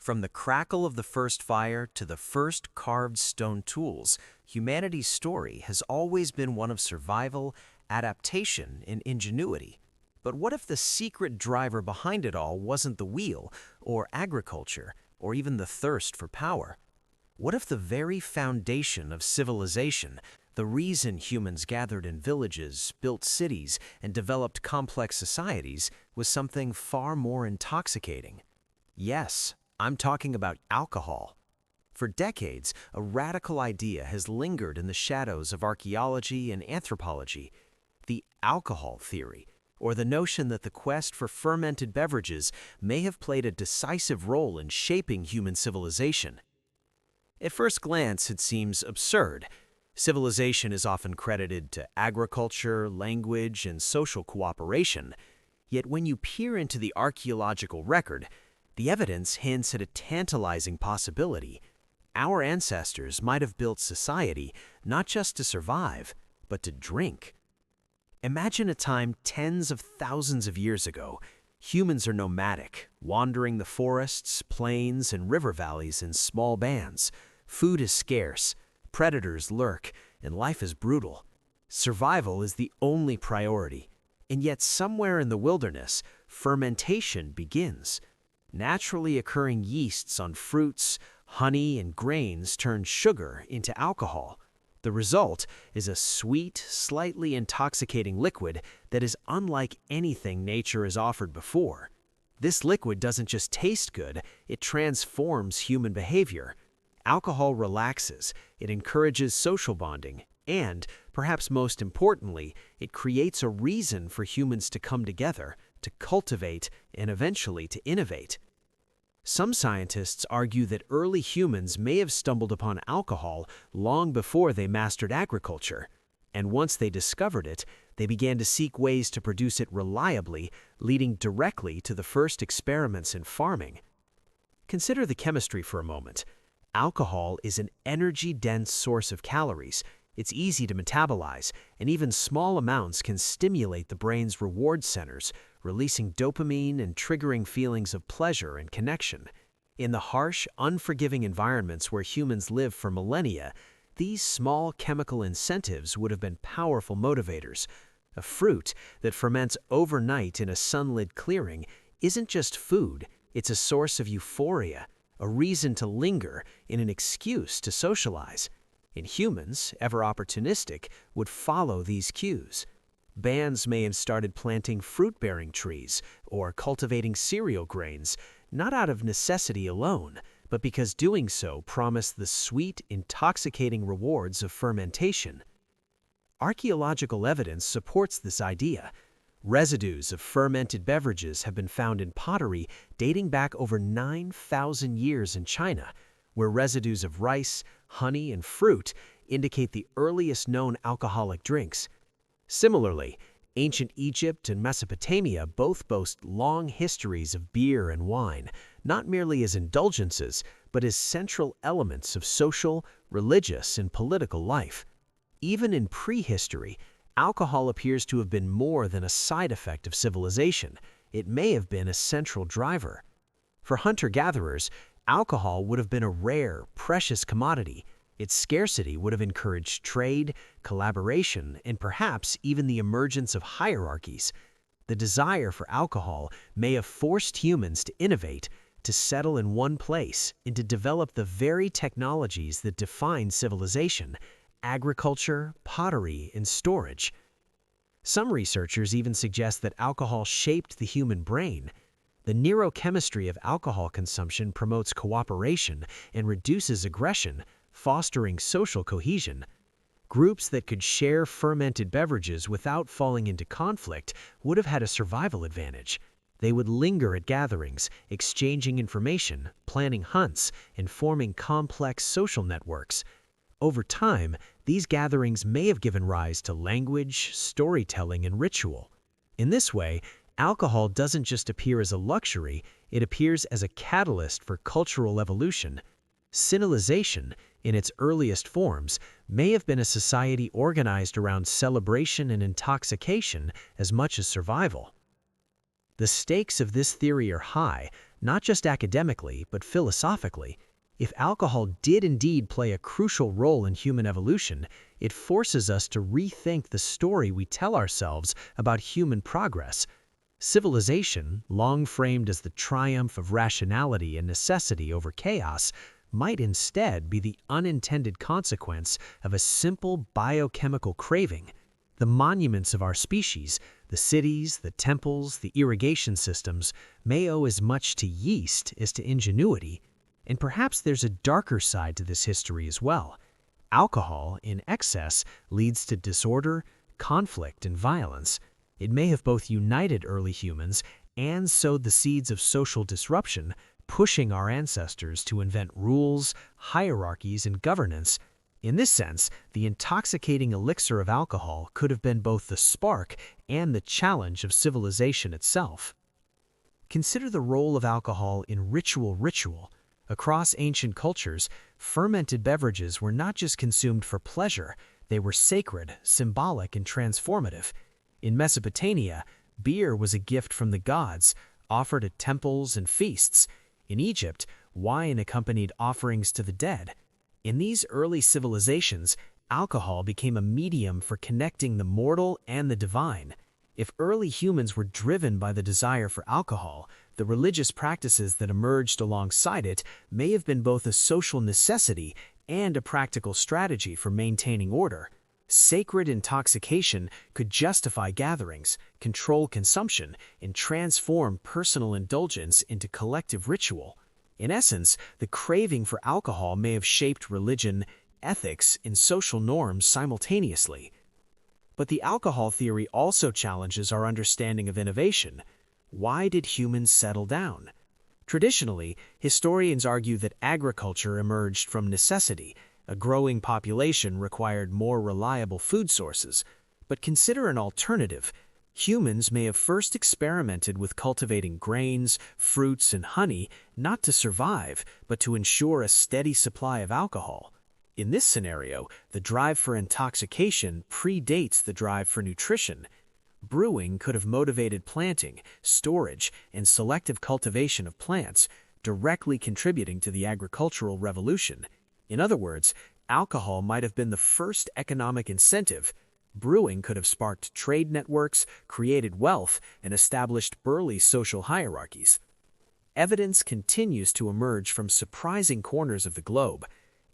From the crackle of the first fire to the first carved stone tools, humanity's story has always been one of survival, adaptation, and ingenuity. But what if the secret driver behind it all wasn't the wheel, or agriculture, or even the thirst for power? What if the very foundation of civilization, the reason humans gathered in villages, built cities, and developed complex societies, was something far more intoxicating? Yes, I'm talking about alcohol. For decades, a radical idea has lingered in the shadows of archaeology and anthropology: the alcohol theory, or the notion that the quest for fermented beverages may have played a decisive role in shaping human civilization. At first glance, it seems absurd. Civilization is often credited to agriculture, language, and social cooperation. Yet when you peer into the archaeological record, the evidence hints at a tantalizing possibility. Our ancestors might have built society not just to survive, but to drink. Imagine a time tens of thousands of years ago. Humans are nomadic, wandering the forests, plains, and river valleys in small bands. Food is scarce, predators lurk, and life is brutal. Survival is the only priority. And yet somewhere in the wilderness, fermentation begins. Naturally occurring yeasts on fruits, honey, and grains turn sugar into alcohol. The result is a sweet, slightly intoxicating liquid that is unlike anything nature has offered before. This liquid doesn't just taste good, it transforms human behavior. Alcohol relaxes, it encourages social bonding, and, perhaps most importantly, it creates a reason for humans to come together, to cultivate, and eventually to innovate. Some scientists argue that early humans may have stumbled upon alcohol long before they mastered agriculture, and once they discovered it, they began to seek ways to produce it reliably, leading directly to the first experiments in farming. Consider the chemistry for a moment. Alcohol is an energy-dense source of calories. It's easy to metabolize, and even small amounts can stimulate the brain's reward centers, releasing dopamine and triggering feelings of pleasure and connection. In the harsh, unforgiving environments where humans live for millennia, these small chemical incentives would have been powerful motivators. A fruit that ferments overnight in a sunlit clearing isn't just food, it's a source of euphoria, a reason to linger, and an excuse to socialize. And humans, ever opportunistic, would follow these cues. Bands may have started planting fruit-bearing trees or cultivating cereal grains, not out of necessity alone, but because doing so promised the sweet, intoxicating rewards of fermentation. Archaeological evidence supports this idea. Residues of fermented beverages have been found in pottery dating back over 9,000 years in China, where residues of rice, honey, and fruit indicate the earliest known alcoholic drinks. Similarly, ancient Egypt and Mesopotamia both boast long histories of beer and wine, not merely as indulgences, but as central elements of social, religious, and political life. Even in prehistory, alcohol appears to have been more than a side effect of civilization. It may have been a central driver. For hunter-gatherers, alcohol would have been a rare, precious commodity. Its scarcity would have encouraged trade, collaboration, and perhaps even the emergence of hierarchies. The desire for alcohol may have forced humans to innovate, to settle in one place, and to develop the very technologies that define civilization: agriculture, pottery, and storage. Some researchers even suggest that alcohol shaped the human brain. The neurochemistry of alcohol consumption promotes cooperation and reduces aggression, fostering social cohesion. Groups that could share fermented beverages without falling into conflict would have had a survival advantage. They would linger at gatherings, exchanging information, planning hunts, and forming complex social networks. Over time, these gatherings may have given rise to language, storytelling, and ritual. In this way, alcohol doesn't just appear as a luxury, it appears as a catalyst for cultural evolution. Civilization, in its earliest forms, may have been a society organized around celebration and intoxication as much as survival. The stakes of this theory are high, not just academically, but philosophically. If alcohol did indeed play a crucial role in human evolution, it forces us to rethink the story we tell ourselves about human progress. Civilization, long framed as the triumph of rationality and necessity over chaos, might instead be the unintended consequence of a simple biochemical craving. The monuments of our species, the cities, the temples, the irrigation systems, may owe as much to yeast as to ingenuity. And perhaps there's a darker side to this history as well. Alcohol, in excess, leads to disorder, conflict, and violence. It may have both united early humans and sowed the seeds of social disruption, pushing our ancestors to invent rules, hierarchies, and governance. In this sense, the intoxicating elixir of alcohol could have been both the spark and the challenge of civilization itself. Consider the role of alcohol in ritual. Across ancient cultures, fermented beverages were not just consumed for pleasure, they were sacred, symbolic, and transformative. In Mesopotamia, beer was a gift from the gods, offered at temples and feasts. In Egypt, wine accompanied offerings to the dead. In these early civilizations, alcohol became a medium for connecting the mortal and the divine. If early humans were driven by the desire for alcohol, the religious practices that emerged alongside it may have been both a social necessity and a practical strategy for maintaining order. Sacred intoxication could justify gatherings, control consumption, and transform personal indulgence into collective ritual. In essence, the craving for alcohol may have shaped religion, ethics, and social norms simultaneously. But the alcohol theory also challenges our understanding of innovation. Why did humans settle down? Traditionally, historians argue that agriculture emerged from necessity. A growing population required more reliable food sources. But consider an alternative. Humans may have first experimented with cultivating grains, fruits, and honey, not to survive, but to ensure a steady supply of alcohol. In this scenario, the drive for intoxication predates the drive for nutrition. Brewing could have motivated planting, storage, and selective cultivation of plants, directly contributing to the agricultural revolution. In other words, alcohol might have been the first economic incentive. Brewing could have sparked trade networks, created wealth, and established early social hierarchies. Evidence continues to emerge from surprising corners of the globe.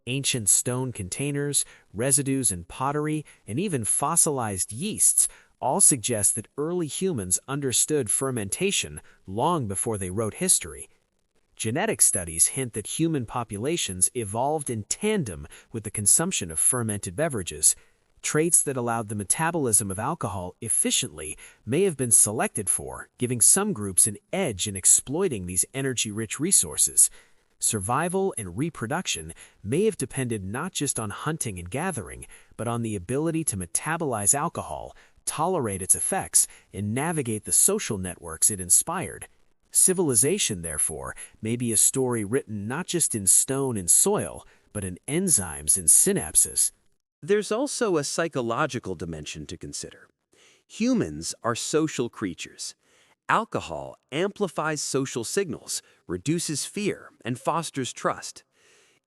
Ancient stone containers, residues in pottery, and even fossilized yeasts all suggest that early humans understood fermentation long before they wrote history. Genetic studies hint that human populations evolved in tandem with the consumption of fermented beverages. Traits that allowed the metabolism of alcohol efficiently may have been selected for, giving some groups an edge in exploiting these energy-rich resources. Survival and reproduction may have depended not just on hunting and gathering, but on the ability to metabolize alcohol, tolerate its effects, and navigate the social networks it inspired. Civilization, therefore, may be a story written not just in stone and soil, but in enzymes and synapses. There's also a psychological dimension to consider. Humans are social creatures. Alcohol amplifies social signals, reduces fear, and fosters trust.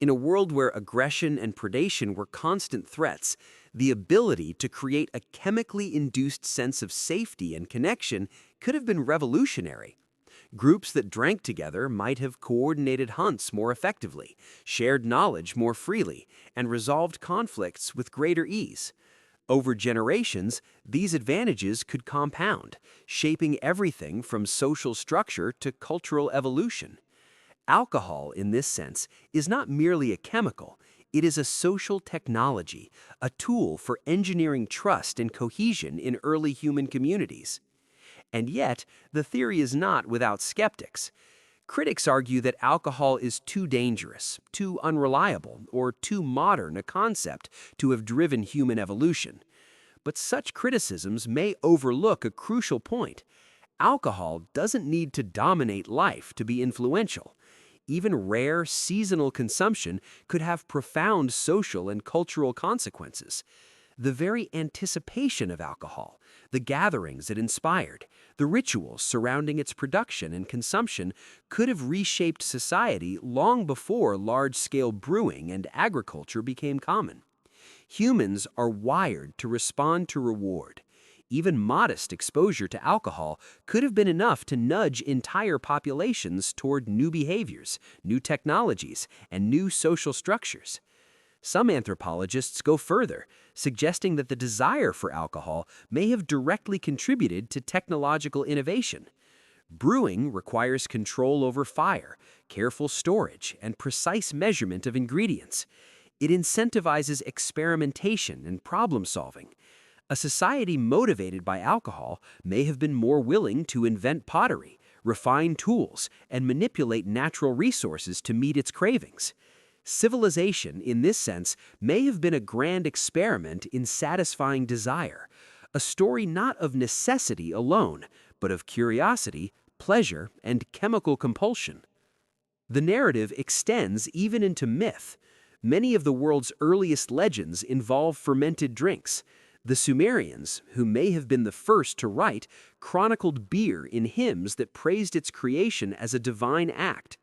In a world where aggression and predation were constant threats, the ability to create a chemically induced sense of safety and connection could have been revolutionary. Groups that drank together might have coordinated hunts more effectively, shared knowledge more freely, and resolved conflicts with greater ease. Over generations, these advantages could compound, shaping everything from social structure to cultural evolution. Alcohol, in this sense, is not merely a chemical, it is a social technology, a tool for engineering trust and cohesion in early human communities. And yet, the theory is not without skeptics. Critics argue that alcohol is too dangerous, too unreliable, or too modern a concept to have driven human evolution. But such criticisms may overlook a crucial point. Alcohol doesn't need to dominate life to be influential. Even rare, seasonal consumption could have profound social and cultural consequences. The very anticipation of alcohol, the gatherings it inspired, the rituals surrounding its production and consumption could have reshaped society long before large-scale brewing and agriculture became common. Humans are wired to respond to reward. Even modest exposure to alcohol could have been enough to nudge entire populations toward new behaviors, new technologies, and new social structures. Some anthropologists go further, suggesting that the desire for alcohol may have directly contributed to technological innovation. Brewing requires control over fire, careful storage, and precise measurement of ingredients. It incentivizes experimentation and problem solving. A society motivated by alcohol may have been more willing to invent pottery, refine tools, and manipulate natural resources to meet its cravings. Civilization, in this sense, may have been a grand experiment in satisfying desire, a story not of necessity alone, but of curiosity, pleasure, and chemical compulsion. The narrative extends even into myth. Many of the world's earliest legends involve fermented drinks. The Sumerians, who may have been the first to write, chronicled beer in hymns that praised its creation as a divine act.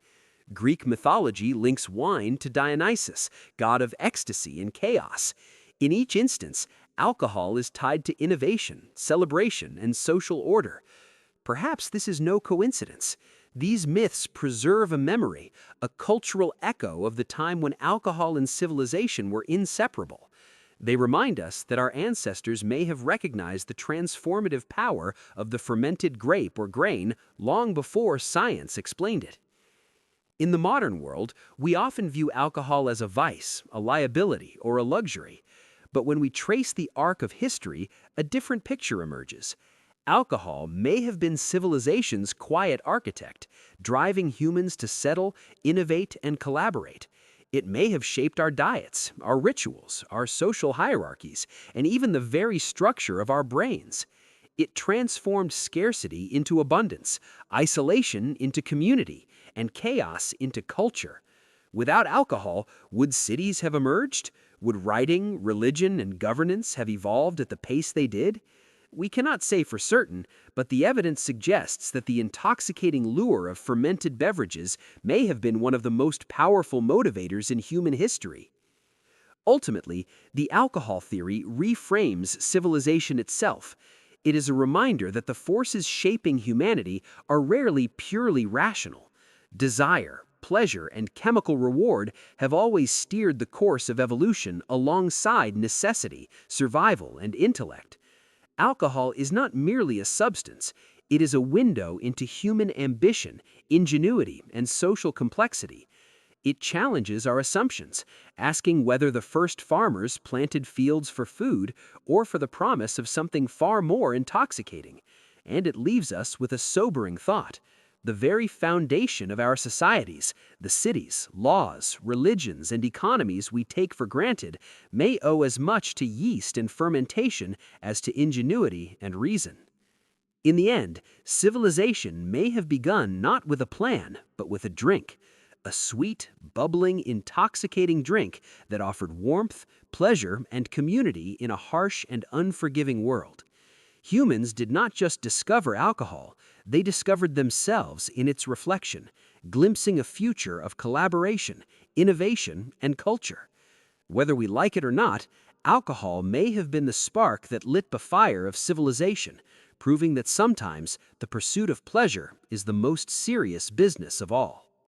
Greek mythology links wine to Dionysus, god of ecstasy and chaos. In each instance, alcohol is tied to innovation, celebration, and social order. Perhaps this is no coincidence. These myths preserve a memory, a cultural echo of the time when alcohol and civilization were inseparable. They remind us that our ancestors may have recognized the transformative power of the fermented grape or grain long before science explained it. In the modern world, we often view alcohol as a vice, a liability, or a luxury. But when we trace the arc of history, a different picture emerges. Alcohol may have been civilization's quiet architect, driving humans to settle, innovate, and collaborate. It may have shaped our diets, our rituals, our social hierarchies, and even the very structure of our brains. It transformed scarcity into abundance, isolation into community, and chaos into culture. Without alcohol, would cities have emerged? Would writing, religion, and governance have evolved at the pace they did? We cannot say for certain, but the evidence suggests that the intoxicating lure of fermented beverages may have been one of the most powerful motivators in human history. Ultimately, the alcohol theory reframes civilization itself. It is a reminder that the forces shaping humanity are rarely purely rational. Desire, pleasure, and chemical reward have always steered the course of evolution alongside necessity, survival, and intellect. Alcohol is not merely a substance, it is a window into human ambition, ingenuity, and social complexity. It challenges our assumptions, asking whether the first farmers planted fields for food or for the promise of something far more intoxicating. And it leaves us with a sobering thought. The very foundation of our societies, the cities, laws, religions, and economies we take for granted, may owe as much to yeast and fermentation as to ingenuity and reason. In the end, civilization may have begun not with a plan, but with a drink. A sweet, bubbling, intoxicating drink that offered warmth, pleasure, and community in a harsh and unforgiving world. Humans did not just discover alcohol, they discovered themselves in its reflection, glimpsing a future of collaboration, innovation, and culture. Whether we like it or not, alcohol may have been the spark that lit the fire of civilization, proving that sometimes the pursuit of pleasure is the most serious business of all.